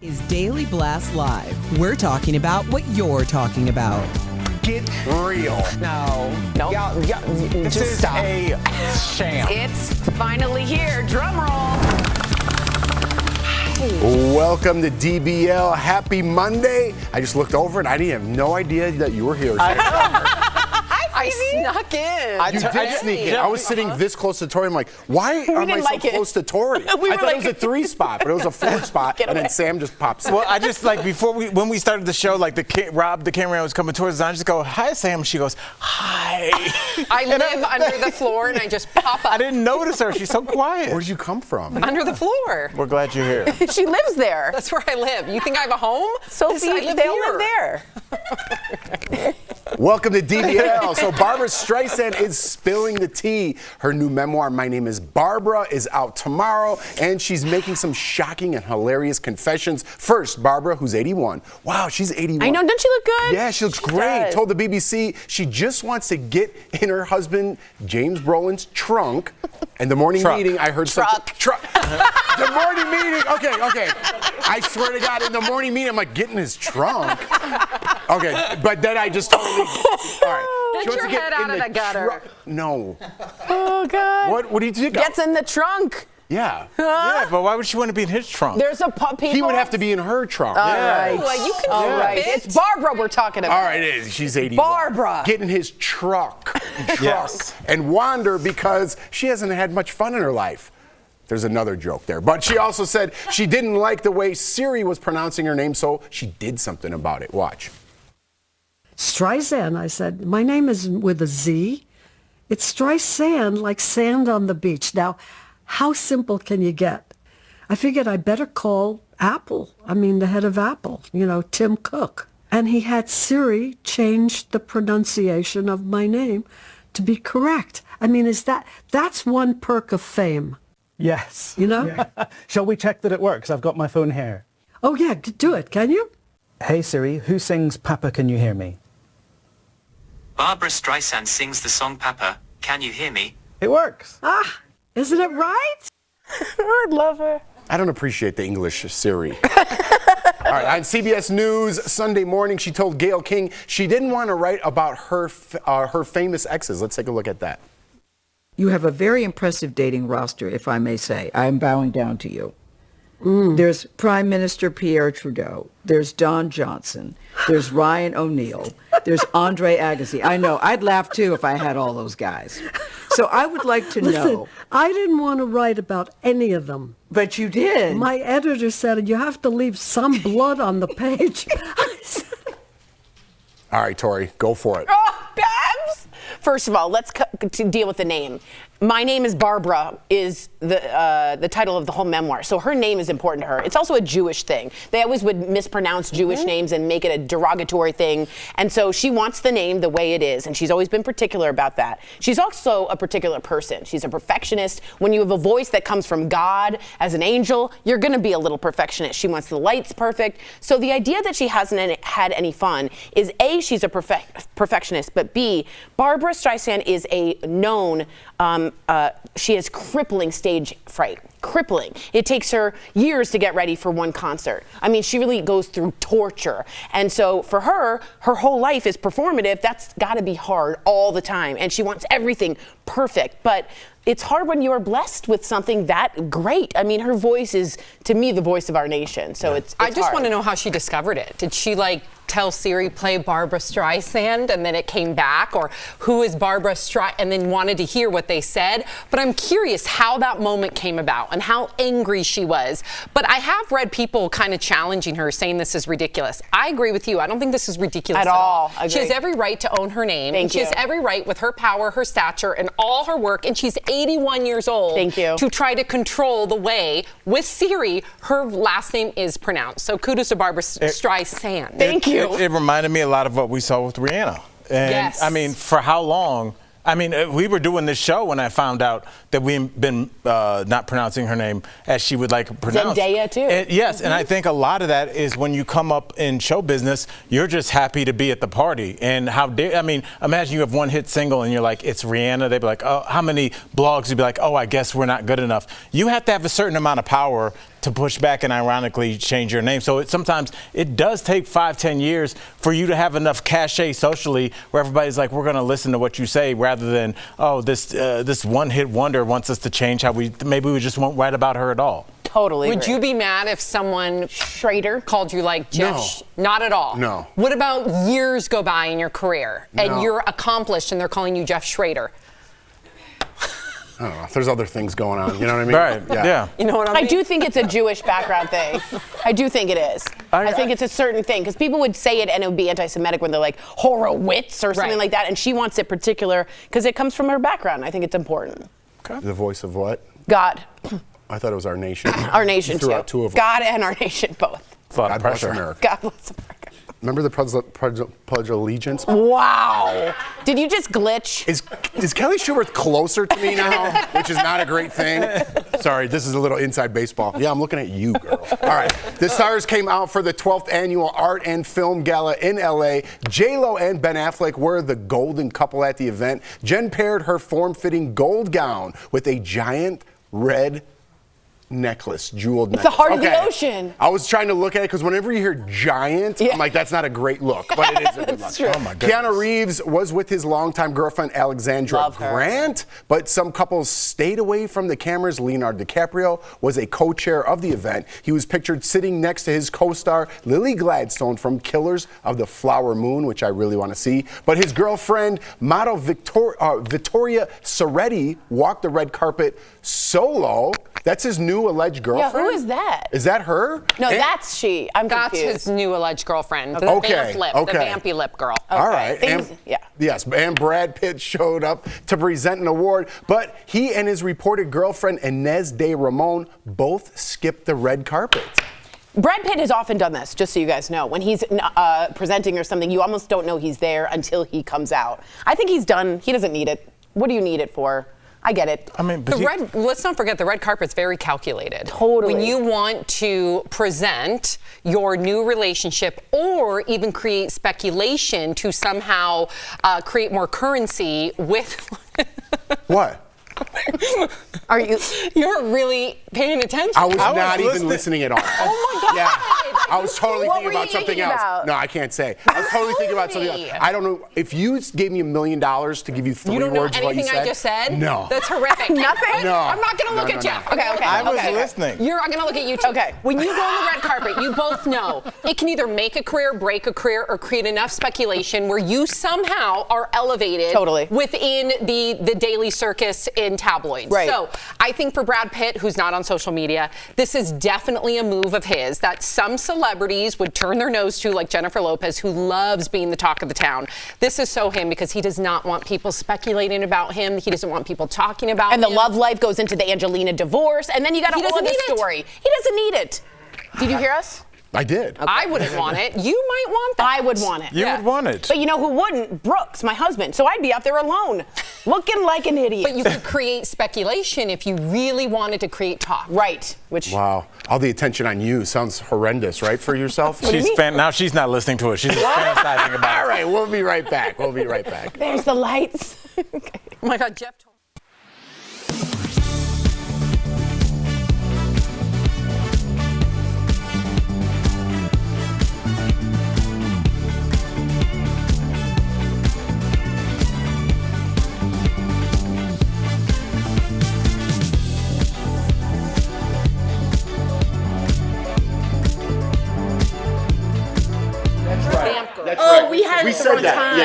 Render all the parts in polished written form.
Is Daily Blast Live. We're talking about what you're talking about. Get real. No. This Just is stop. a sham. It's finally here. Drum roll. Welcome to DBL. Happy Monday. I just looked over and I didn't have no idea that you were here. I snuck in. You did sneak in. I was sitting this close to Tori. I'm like, why am I so close to Tori? We I were thought it was a 3 spot, but it was a 4 spot. And then Sam just pops in. Well, I just like when we started the show, like Rob, the cameraman, was coming towards us, and I just go, "Hi, Sam." She goes, "Hi." I live under the floor and I just pop up. I didn't notice her. She's so quiet. Where'd you come from? Under the floor. We're glad you're here. She lives there. That's where I live. You think I have a home? Sophie, they all live there. Welcome to DBL. So Barbra Streisand is spilling the tea. Her new memoir, My Name is Barbra, is out tomorrow, and she's making some shocking and hilarious confessions. First, Barbra, who's 81. Wow, she's 81. I know, doesn't she look good? Yeah, she looks great. Told the BBC she just wants to get in her husband James Brolin's trunk. And the morning meeting, I heard something. The morning meeting. Okay. I swear to God, in the morning meeting, I'm like, get in his trunk. Okay, but then I just totally. All right. Get your head out of the gutter. No. Oh, God. What do you think? Gets in the trunk. Yeah. Yeah, but why would she want to be in his trunk? There's a puppy. He would have to be in her trunk. All right. Well, you can All right. it. It's Barbra we're talking about. All right, it is. She's 81. Barbra. Get in his truck. Yes. And wander because she hasn't had much fun in her life. There's another joke there. But she also said she didn't like the way Siri was pronouncing her name, so she did something about it. Watch. Streisand, I said, my name is with a Z. It's Streisand, like sand on the beach. Now, how simple can you get? I figured I better call the head of Apple, Tim Cook. And he had Siri change the pronunciation of my name to be correct. That's one perk of fame. Yes. Yeah. Shall we check that it works? I've got my phone here. Oh, yeah, do it, can you? Hey Siri, who sings Papa Can You Hear Me? Barbra Streisand sings the song Papa, Can You Hear Me? It works. Isn't it right? I love her. I don't appreciate the English Siri. All right, on CBS News Sunday morning, she told Gayle King she didn't want to write about her famous exes. Let's take a look at that. You have a very impressive dating roster, if I may say. I'm bowing down to you. There's Prime Minister Pierre Trudeau. There's Don Johnson. There's Ryan O'Neill. There's Andre Agassi. I know. I'd laugh, too, if I had all those guys. So I would like to know. I didn't want to write about any of them. But you did. My editor said, you have to leave some blood on the page. All right, Tori, go for it. Oh, Babs! First of all, let's deal with the name. My Name is Barbra is the title of the whole memoir. So her name is important to her. It's also a Jewish thing. They always would mispronounce Jewish names and make it a derogatory thing. And so she wants the name the way it is. And she's always been particular about that. She's also a particular person. She's a perfectionist. When you have a voice that comes from God as an angel, you're going to be a little perfectionist. She wants the lights perfect. So the idea that she hasn't had any fun is A, she's a perfectionist, but B, Barbra Streisand is a known she has crippling stage fright. Crippling. It takes her years to get ready for one concert. She really goes through torture. And so for her whole life is performative. That's got to be hard all the time. And she wants everything perfect. But it's hard when you're blessed with something that great. Her voice is, to me, the voice of our nation. So it's I just hard. want to know how she discovered it. Did she tell Siri play Barbra Streisand and then it came back, or who is Barbra Streisand, and then wanted to hear what they said? But I'm curious how that moment came about and how angry she was. But I have read people kind of challenging her, saying this is ridiculous. I agree with you. I don't think this is ridiculous at all. She has every right to own her name. She has every right, with her power, her stature, and all her work, and she's 81 years old, to try to control the way, with Siri, her last name is pronounced. So kudos to Barbra Streisand. Thank you. It reminded me a lot of what we saw with Rihanna. And for how long? We were doing this show when I found out that we've been not pronouncing her name as she would pronounce. Zendaya, too. Yes, and I think a lot of that is when you come up in show business, you're just happy to be at the party. And imagine you have one hit single and you're like, it's Rihanna. They'd be like, oh, how many blogs would be like, oh, I guess we're not good enough. You have to have a certain amount of power to push back and ironically change your name. So sometimes it does take 5-10 years for you to have enough cachet socially where everybody's like, we're going to listen to what you say, rather than, oh, this one-hit wonder wants us to change how maybe we just won't write about her at all. Totally. Would you be mad if someone Schrader called you like Jeff? No. Not at all. No. What about years go by in your career and No. you're accomplished and they're calling you Jeff Schrader? I don't know. There's other things going on. You know what I mean? Right. Yeah. You know what I mean? I do think it's a Jewish background thing. I do think it is. I think it's a certain thing, because people would say it and it would be anti-Semitic when they're like Horowitz or something like that, and she wants it particular because it comes from her background. I think it's important. Okay. The voice of what? God. I thought it was Our Nation. Our Nation, You threw too. out two of them. God and Our Nation, both. God bless America. God bless America. Remember the Pledge of Allegiance? Wow. Did you just glitch? Is Kelly Schubert closer to me now, which is not a great thing? Sorry, this is a little inside baseball. Yeah, I'm looking at you, girl. All right. The stars came out for the 12th annual Art and Film Gala in LA. J-Lo and Ben Affleck were the golden couple at the event. Jen paired her form-fitting gold gown with a giant red necklace, jeweled necklace. It's the heart of the ocean. I was trying to look at it because whenever you hear giant, I'm like, that's not a great look, but it is a good look. True. Oh my goodness. Keanu Reeves was with his longtime girlfriend Alexandra Love her. Grant, but some couples stayed away from the cameras. Leonardo DiCaprio was a co-chair of the event. He was pictured sitting next to his co-star Lily Gladstone from Killers of the Flower Moon, which I really want to see. But his girlfriend, model Vittoria Soretti, walked the red carpet solo. That's his new alleged girlfriend? Yeah, who is that? Is that her? No, that's she. I'm That's confused. his new alleged girlfriend. The Okay, vamp lip, okay. the vampy lip girl. All right. Yeah. Yes, and Brad Pitt showed up to present an award, but he and his reported girlfriend Inez de Ramon both skipped the red carpet. Brad Pitt has often done this, just so you guys know. When he's presenting or something, you almost don't know he's there until he comes out. I think he's done. He doesn't need it. What do you need it for? I get it. I mean, but Let's not forget the red carpet's very calculated. Totally. When you want to present your new relationship or even create speculation to somehow create more currency with. What? Are you? You're really paying attention. I was not even listening at all. Oh my God. Yeah, I was totally What thinking were you about something thinking else. about? No, I can't say. I was totally thinking about something else. I don't know. If you gave me $1 million to give you three You don't know words of what you anything said. I just said? No. That's horrific. Nothing? No. I'm not going to look No, at no, Jeff. Okay, okay. I was okay. listening. You're going to look at you too. Okay. When you go on the red carpet, you both know it can either make a career, break a career, or create enough speculation where you somehow are elevated Totally. within the daily circus in tabloids. Right. So I think for Brad Pitt, who's not on social media, this is definitely a move of his that some celebrities would turn their nose to, like Jennifer Lopez, who loves being the talk of the town. This is so him because he does not want people speculating about him. He doesn't want people talking about him. And the love life goes into the Angelina divorce, and then you got a He whole doesn't other need it. story. He doesn't need it. Did you hear us? I did. I wouldn't want it. You might want that. I would want it. You would want it. But you know who wouldn't? Brooks, my husband. So I'd be out there alone, looking like an idiot. But you could create speculation if you really wanted to create talk. Right. Which. Wow. All the attention on you sounds horrendous, right, for yourself? Now she's not listening to it. She's fantasizing about it. All right, we'll be right back. We'll be right back. There's the lights. Oh my God, Jeff told That's Oh, right. we had we it the said wrong that. time.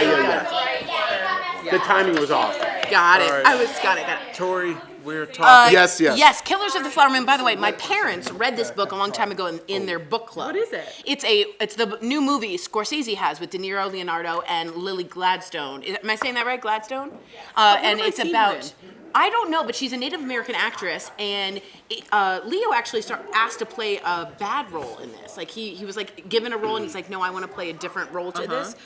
Yeah. The timing was off. Got it. All right. Got it. Tori, we're talking. Yes. Yes, Killers of the Flower Moon. By the way, my parents read this book a long time ago in their book club. What is it? It's the new movie Scorsese has with De Niro, Leonardo, and Lily Gladstone. Am I saying that right, Gladstone? And it's about. I don't know, but she's a Native American actress, and Leo actually asked to play a bad role in this. Like he was like given a role, and he's like, no, I want to play a different role to this.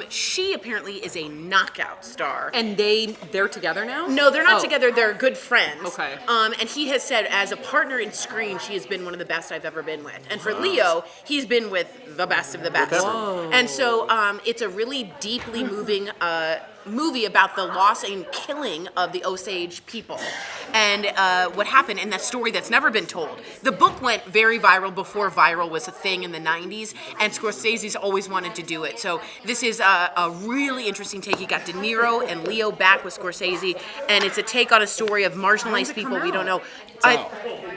She apparently is a knockout star. And they're together now? No, they're not together. They're good friends. Okay. And he has said, as a partner in screen, she has been one of the best I've ever been with. And for Leo, he's been with the best of the best. And so it's a really deeply moving movie about the loss and killing of the Osage people. and what happened, and that story that's never been told. The book went very viral before viral was a thing in the 90s, and Scorsese's always wanted to do it. So this is a really interesting take. You got De Niro and Leo back with Scorsese, and it's a take on a story of marginalized people we don't know.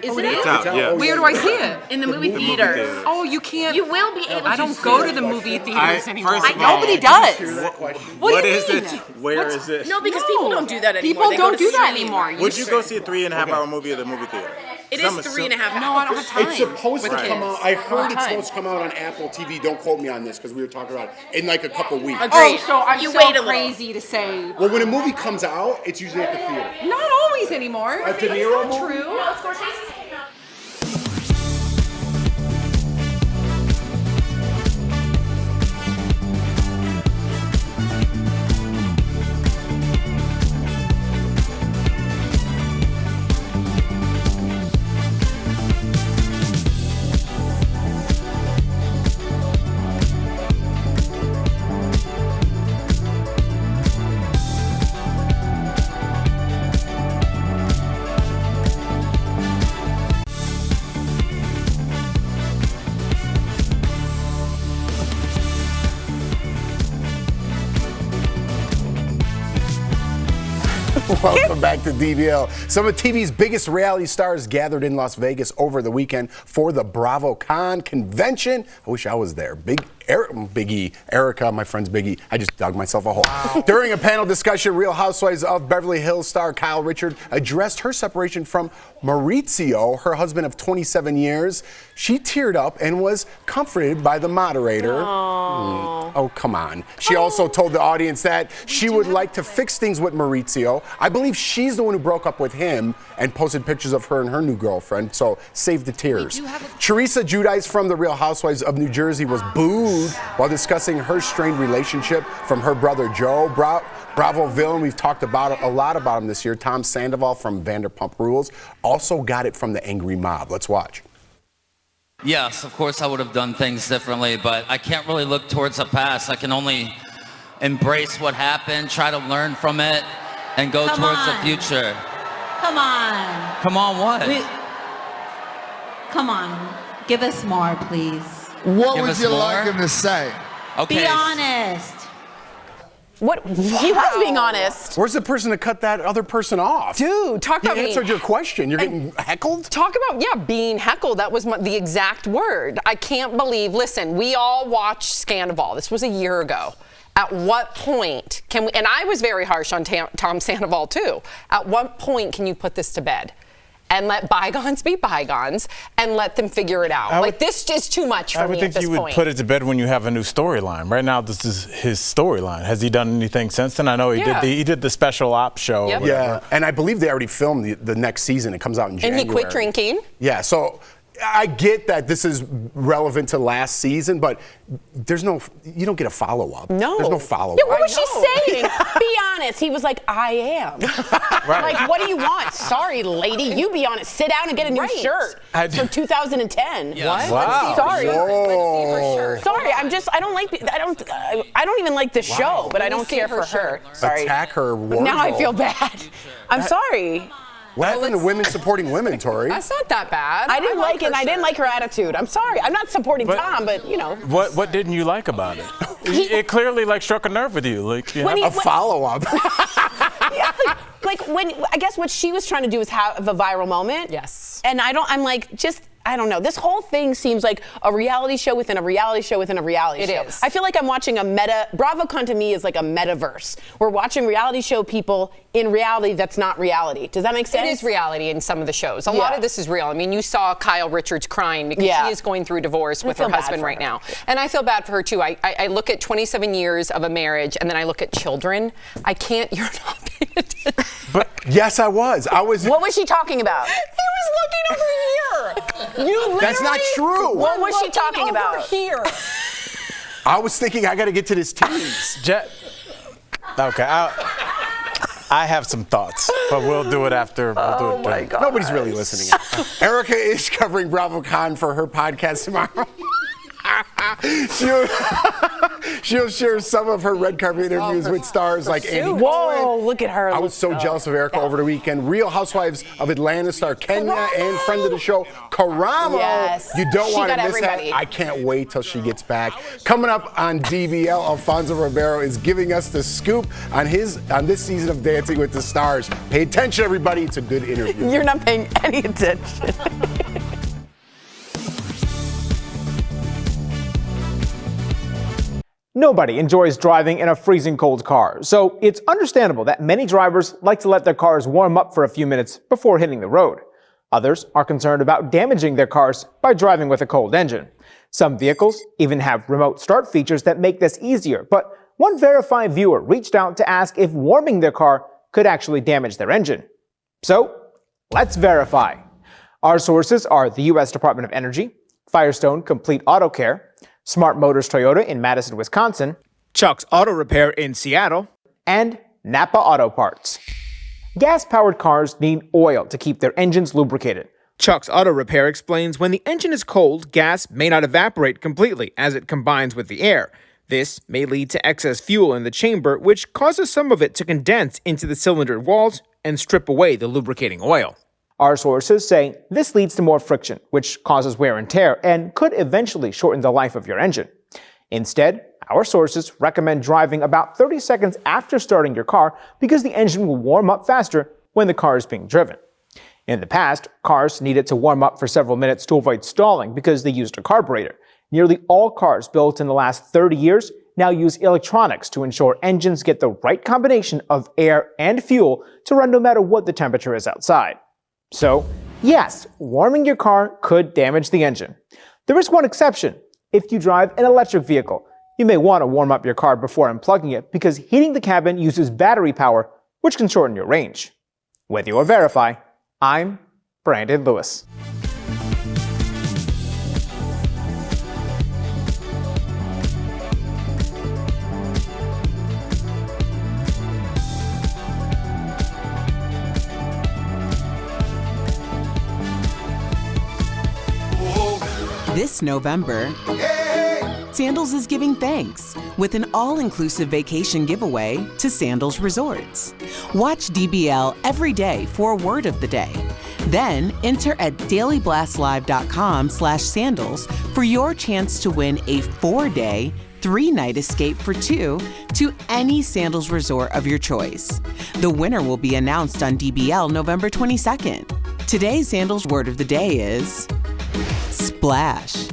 Is it? It's out, yeah. Where do I see it? In the movie theater. theater. Oh, you can't. You will be able to. I don't go to the movie theaters anymore. first of all, Nobody does. What is it? Where is it? No, because people don't do that anymore. People They go don't to do that streaming. anymore. Would you go see a 3.5-hour movie at the movie theater? It is 3.5. No, I don't have time. It's supposed to with come kids. out. I heard it's Time. supposed to come out on Apple TV. Don't quote me on this because we were talking about it in like a couple weeks. Agreed. So I'm You so wait a little. crazy to say. Well, when a movie comes out, it's usually at the theater. Not always anymore. A De Niro That's not movie? true. Welcome back to DBL. Some of TV's biggest reality stars gathered in Las Vegas over the weekend for the BravoCon convention. I wish I was there. Biggie, Erica, my friend's Biggie. I just dug myself a hole. During a panel discussion, Real Housewives of Beverly Hills star Kyle Richard addressed her separation from Maurizio, her husband of 27 years. She teared up and was comforted by the moderator. Oh, come on. She also told the audience that she would like to fix things with Maurizio. I believe she's the one who broke up with him and posted pictures of her and her new girlfriend, so save the tears. Teresa Giudice from the Real Housewives of New Jersey was booed while discussing her strained relationship from her brother Joe. Bravo villain, we've talked about a lot about him this year. Tom Sandoval from Vanderpump Rules also got it from the angry mob. Let's watch. Yes, of course I would have done things differently, but I can't really look towards the past. I can only embrace what happened, try to learn from it, and go towards the future. Come on. Come on, what? Come on. Give us more, please. What Give would us you more? like him to say? Okay. Be honest. What? He was being honest. Where's the person to cut that other person off? Dude, talk about He being answered your question. You're getting heckled? Talk about, being heckled. That was the exact word. I can't believe, listen, we all watched Scandival. This was a year ago. At what point can we, and I was very harsh on Tom Sandoval too. At what point can you put this to bed? And let bygones be bygones, and let them figure it out. This is too much for me at this point. I would think you would put it to bed when you have a new storyline. Right now, this is his storyline. Has he done anything since then? I know he did the special ops show. Yep. Yeah, and I believe they already filmed the next season. It comes out in January. And he quit drinking. Yeah, so I get that this is relevant to last season, but you don't get a follow-up. No. There's no follow-up. Yeah, what was she saying? Be honest. He was like, I am. Right. Like, what do you want? Sorry, lady. You be honest. Sit down and get a new shirt. It's from 2010. Yeah. What? Wow. Sorry. Whoa. Sorry, I don't even like the show, but I don't care for her. Sorry. Attack her wardrobe. Now I feel bad. I'm sorry. What happened to women supporting women, Tori? That's not that bad. I didn't like it, and I didn't like her attitude. I'm sorry. I'm not supporting Tom, but you know. What didn't you like about it? It clearly struck a nerve with you. A follow-up. Yeah, like when I guess what she was trying to do is have a viral moment. Yes. And I don't know. This whole thing seems like a reality show within a reality show within a reality show. It is. I feel like I'm watching a meta. BravoCon to me is like a metaverse. We're watching reality show people in reality that's not reality. Does that make sense? It is reality in some of the shows. A lot of this is real. I mean, you saw Kyle Richards crying because she is going through divorce with her husband right now. And I feel bad for her too. I look at 27 years of a marriage and then I look at children. I can't, you're not paying attention. But yes, I was. What was she talking about? He was looking over here. You That's not true. What was she talking about? Here. I was thinking I got to get to this tease. Okay, I have some thoughts, but we'll do it after. Oh my God. Nobody's really listening. Erica is covering BravoCon for her podcast tomorrow. She'll share some of her red carpet interviews with stars like Andy Whoa, Cohen. look at her. I was so jealous of Erica over the weekend. Real Housewives of Atlanta star Kenya and friend of the show, Karamo. Yes. You don't She want to got miss everybody. that. I can't wait till she gets back. Coming up on DBL, Alfonso Robero is giving us the scoop on this season of Dancing with the Stars. Pay attention, everybody. It's a good interview. You're not paying any attention. Nobody enjoys driving in a freezing cold car, so it's understandable that many drivers like to let their cars warm up for a few minutes before hitting the road. Others are concerned about damaging their cars by driving with a cold engine. Some vehicles even have remote start features that make this easier, but one verified viewer reached out to ask if warming their car could actually damage their engine. So, let's verify. Our sources are the U.S. Department of Energy, Firestone Complete Auto Care, Smart Motors Toyota in Madison, Wisconsin, Chuck's Auto Repair in Seattle, and Napa Auto Parts. Gas-powered cars need oil to keep their engines lubricated. Chuck's Auto Repair explains when the engine is cold, gas may not evaporate completely as it combines with the air. This may lead to excess fuel in the chamber, which causes some of it to condense into the cylinder walls and strip away the lubricating oil. Our sources say this leads to more friction, which causes wear and tear and could eventually shorten the life of your engine. Instead, our sources recommend driving about 30 seconds after starting your car because the engine will warm up faster when the car is being driven. In the past, cars needed to warm up for several minutes to avoid stalling because they used a carburetor. Nearly all cars built in the last 30 years now use electronics to ensure engines get the right combination of air and fuel to run no matter what the temperature is outside. So, yes, warming your car could damage the engine. There is one exception. If you drive an electric vehicle, you may want to warm up your car before unplugging it because heating the cabin uses battery power, which can shorten your range. With your Verify, I'm Brandon Lewis. This November, Sandals is giving thanks with an all-inclusive vacation giveaway to Sandals Resorts. Watch DBL every day for a word of the day. Then enter at dailyblastlive.com/sandals for your chance to win a 4-day, 3-night escape for 2 to any Sandals resort of your choice. The winner will be announced on DBL November 22nd. Today's Sandals word of the day is splash.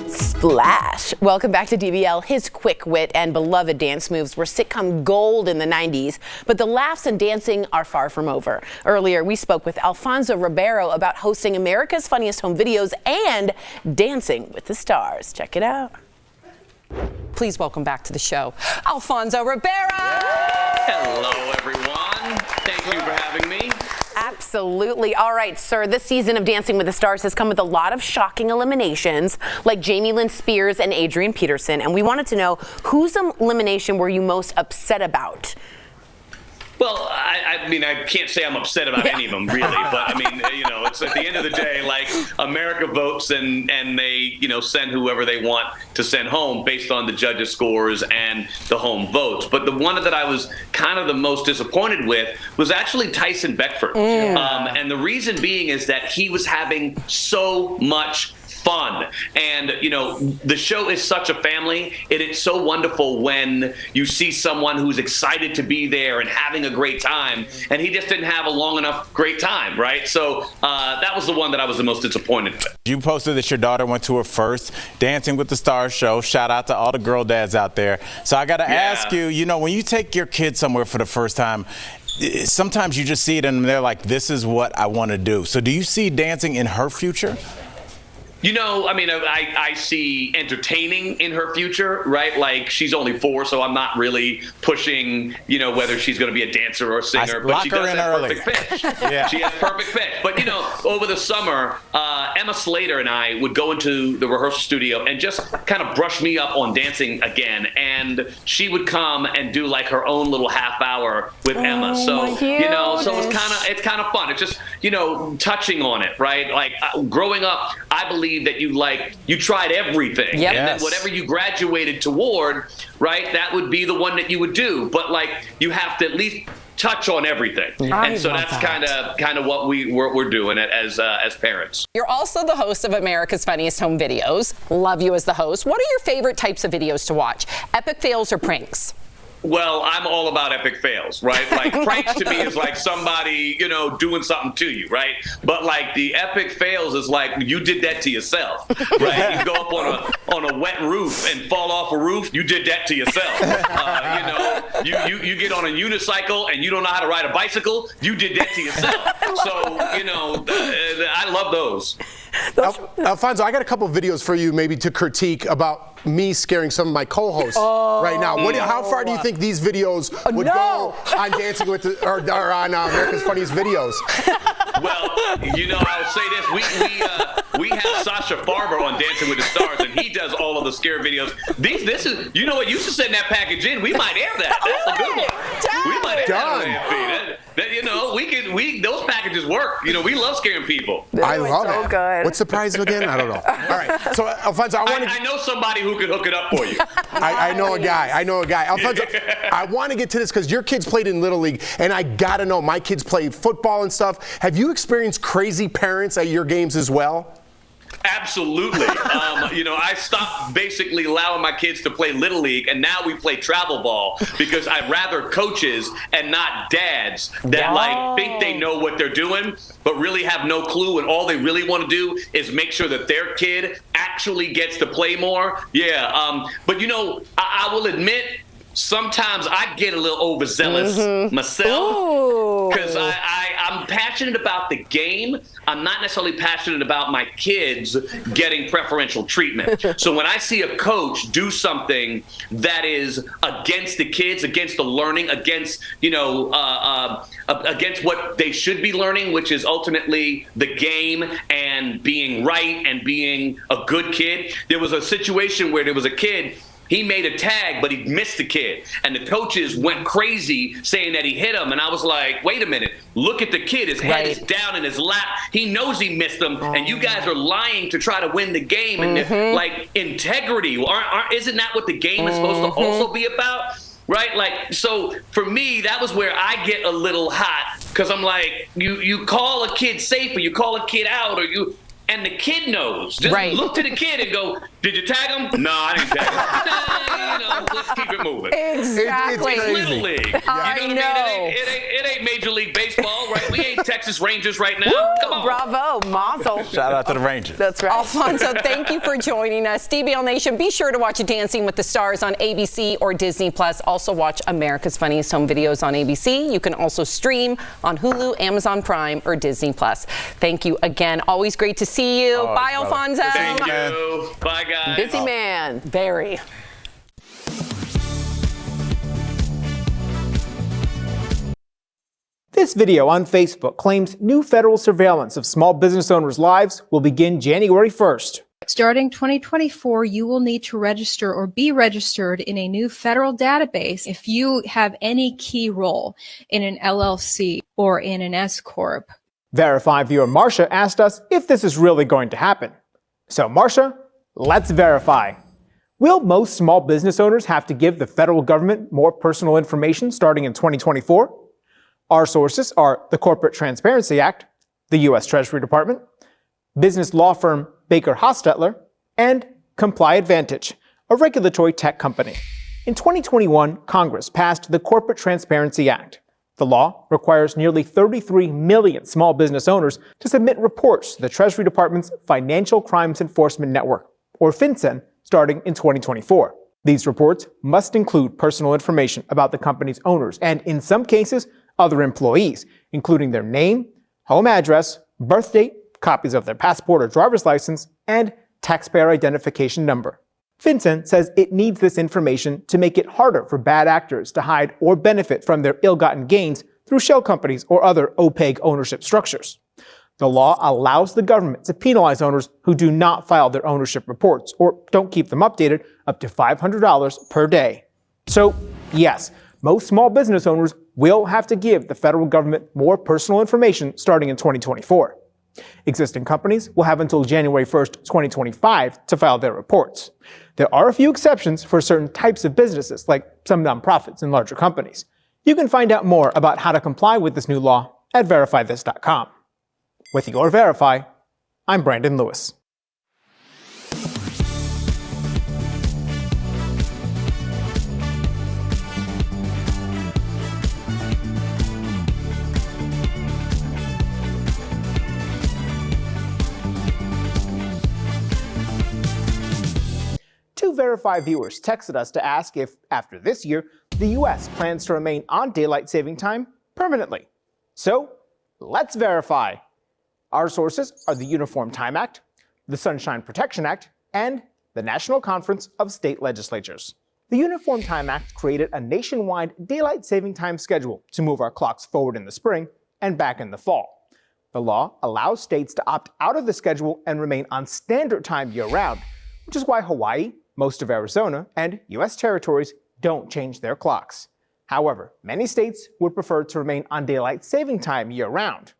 Splash. Welcome back to DBL. His quick wit and beloved dance moves were sitcom gold in the 90s, but the laughs and dancing are far from over. Earlier, we spoke with Alfonso Robero about hosting America's Funniest Home Videos and Dancing with the Stars. Check it out. Please welcome back to the show, Alfonso Robero. Hello, everyone. Thank you for having me. Absolutely. All right, sir. This season of Dancing with the Stars has come with a lot of shocking eliminations, like Jamie Lynn Spears and Adrian Peterson. And we wanted to know, whose elimination were you most upset about? Well, I mean, I can't say I'm upset about any of them, really. But, I mean, it's at the end of the day, like, America votes and they, send whoever they want to send home based on the judges' scores and the home votes. But the one that I was kind of the most disappointed with was actually Tyson Beckford. And the reason being is that he was having so much fun. And, the show is such a family. It's so wonderful when you see someone who's excited to be there and having a great time. And he just didn't have a long enough great time, right? So that was the one that I was the most disappointed with. You posted that your daughter went to her first Dancing with the Stars show. Shout out to all the girl dads out there. So I got to ask you, when you take your kid somewhere for the first time, sometimes you just see it and they're like, this is what I want to do. So do you see dancing in her future? I see entertaining in her future, right? Like, she's only 4, so I'm not really pushing, whether she's going to be a dancer or a singer. But she does have perfect pitch. She has perfect pitch. But, over the summer, Emma Slater and I would go into the rehearsal studio and just kind of brush me up on dancing again. And she would come and do like her own little half hour with Emma. So, you know, so it's kind of fun. It's just, you know, touching on it, right? Like growing up, I believe that you tried everything. Yep. And then whatever you graduated toward, right, that would be the one that you would do. But like, you have to at least touch on everything. And so that's kind of what we're doing as parents. You're also the host of America's Funniest Home Videos. Love you as the host. What are your favorite types of videos to watch? Epic fails or pranks? Well, I'm all about epic fails, right? Like pranks to me is like somebody, you know, doing something to you, right? But like the epic fails is like you did that to yourself, right? You go up on a wet roof and fall off a roof. You did that to yourself. You know, you get on a unicycle and you don't know how to ride a bicycle. You did that to yourself. So, you know, I love those. Alfonso, I got a couple of videos for you maybe to critique about me scaring some of my co-hosts right now. How far do you think these videos would go on Dancing with or on America's Funniest Videos? Well, you know, I'll say this: we have Sasha Farber on Dancing with the Stars, and he does all of the scare videos. This is, you know what? You should send that package in. We might air that. That's a good one. We might air that on AFP. That, you know, those packages work. You know, we love scaring people. I love it. Good. What's the prize again? I don't know. All right. So, Alfonso, I know somebody who could hook it up for you. I know a guy. Alfonso, I want to get to this because your kids played in Little League, and I got to know, my kids played football and stuff. Have you experienced crazy parents at your games as well? Absolutely. You know, I stopped basically allowing my kids to play Little League, and now we play travel ball because I'd rather coaches and not dads that like think they know what they're doing, but really have no clue, and all they really want to do is make sure that their kid actually gets to play more. Yeah. But you know, I will admit, sometimes I get a little overzealous myself because I'm passionate about the game. I'm not necessarily passionate about my kids getting preferential treatment. So when I see a coach do something that is against the kids, against the learning, against, you know, against what they should be learning, which is ultimately the game and being right and being a good kid. There was a situation where there was a kid, he made a tag, but he missed the kid. And the coaches went crazy saying that he hit him. And I was like, wait a minute. Look at the kid. His head is down in his lap. He knows he missed him. And you guys are lying to try to win the game. And like integrity. Isn't that what the game is supposed to also be about? Right? Like, so for me, that was where I get a little hot. Because I'm like, you call a kid safe, or you call a kid out, or you... And the kid knows. Just look to the kid and go, did you tag him? No, I didn't tag him. You know, let's keep it moving. Exactly. It's Little League. You know what I mean? It ain't Major League Baseball, right? We ain't Texas Rangers right now. Woo, come on. Bravo, mazel. Shout out to the Rangers. That's right. Alfonso, thank you for joining us. DBL Nation, be sure to watch Dancing with the Stars on ABC or Disney+. Also watch America's Funniest Home Videos on ABC. You can also stream on Hulu, Amazon Prime, or Disney+. Thank you again. Always great to see you. Bye, Alfonso. Thank you. Bye, guys. Busy man. Very. This video on Facebook claims new federal surveillance of small business owners' lives will begin January 1st. Starting 2024, you will need to register or be registered in a new federal database if you have any key role in an LLC or in an S-Corp. Verify viewer Marsha asked us if this is really going to happen. So Marsha, let's verify. Will most small business owners have to give the federal government more personal information starting in 2024? Our sources are the Corporate Transparency Act, the U.S. Treasury Department, business law firm Baker Hostetler, and Comply Advantage, a regulatory tech company. In 2021, Congress passed the Corporate Transparency Act. The law requires nearly 33 million small business owners to submit reports to the Treasury Department's Financial Crimes Enforcement Network, or FinCEN, starting in 2024. These reports must include personal information about the company's owners and, in some cases, other employees, including their name, home address, birth date, copies of their passport or driver's license, and taxpayer identification number. FinCEN says it needs this information to make it harder for bad actors to hide or benefit from their ill-gotten gains through shell companies or other opaque ownership structures. The law allows the government to penalize owners who do not file their ownership reports or don't keep them updated up to $500 per day. So, yes, most small business owners will have to give the federal government more personal information starting in 2024. Existing companies will have until January 1st, 2025 to file their reports. There are a few exceptions for certain types of businesses, like some nonprofits and larger companies. You can find out more about how to comply with this new law at verifythis.com. With your Verify, I'm Brandon Lewis. Two Verify viewers texted us to ask if, after this year, the U.S. plans to remain on daylight saving time permanently. So, let's verify. Our sources are the Uniform Time Act, the Sunshine Protection Act, and the National Conference of State Legislatures. The Uniform Time Act created a nationwide daylight saving time schedule to move our clocks forward in the spring and back in the fall. The law allows states to opt out of the schedule and remain on standard time year-round, which is why Hawaii, most of Arizona, and U.S. territories don't change their clocks. However, many states would prefer to remain on daylight saving time year-round.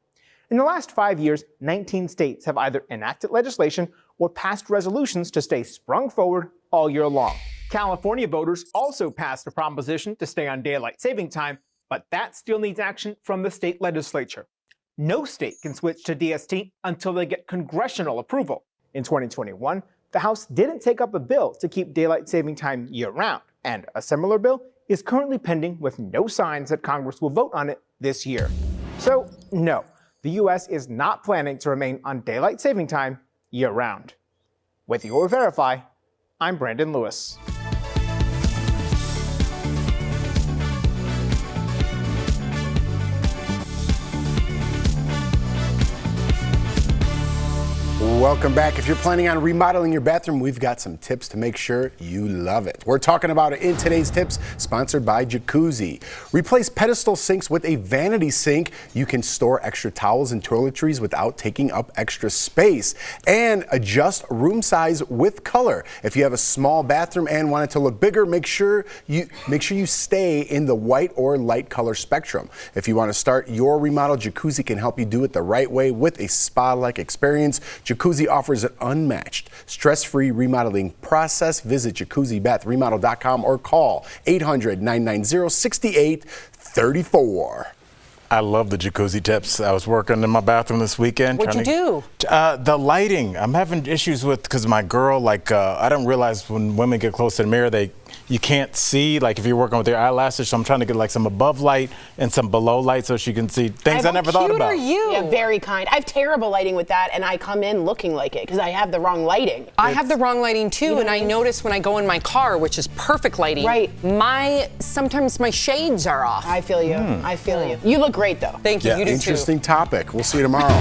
In the last 5 years, 19 states have either enacted legislation or passed resolutions to stay sprung forward all year long. California voters also passed a proposition to stay on daylight saving time, but that still needs action from the state legislature. No state can switch to DST until they get congressional approval. In 2021, the House didn't take up a bill to keep daylight saving time year-round, and a similar bill is currently pending with no signs that Congress will vote on it this year. So, no, the U.S. is not planning to remain on daylight saving time year-round. With your Verify, I'm Brandon Lewis. Welcome back. If you're planning on remodeling your bathroom, we've got some tips to make sure you love it. We're talking about it in today's tips, sponsored by Jacuzzi. Replace pedestal sinks with a vanity sink. You can store extra towels and toiletries without taking up extra space. And adjust room size with color. If you have a small bathroom and want it to look bigger, make sure you stay in the white or light color spectrum. If you want to start your remodel, Jacuzzi can help you do it the right way with a spa-like experience. Jacuzzi offers an unmatched, stress-free remodeling process. Visit jacuzzibathremodel.com or call 800-990-6834. I love the jacuzzi tips. I was working in my bathroom this weekend. What'd you do? The lighting. I'm having issues with, because my girl, I don't realize when women get close to the mirror, you can't see, like if you're working with your eyelashes, so I'm trying to get like some above light and some below light so she can see things I never thought about. How cute are you? Yeah, very kind. I have terrible lighting with that, and I come in looking like it because I have the wrong lighting. I have the wrong lighting too, and I notice when I go in my car, which is perfect lighting, sometimes my shades are off. I feel you. I feel you. You look great though. Thank you. Yeah, You do too. interesting topic. We'll see you tomorrow.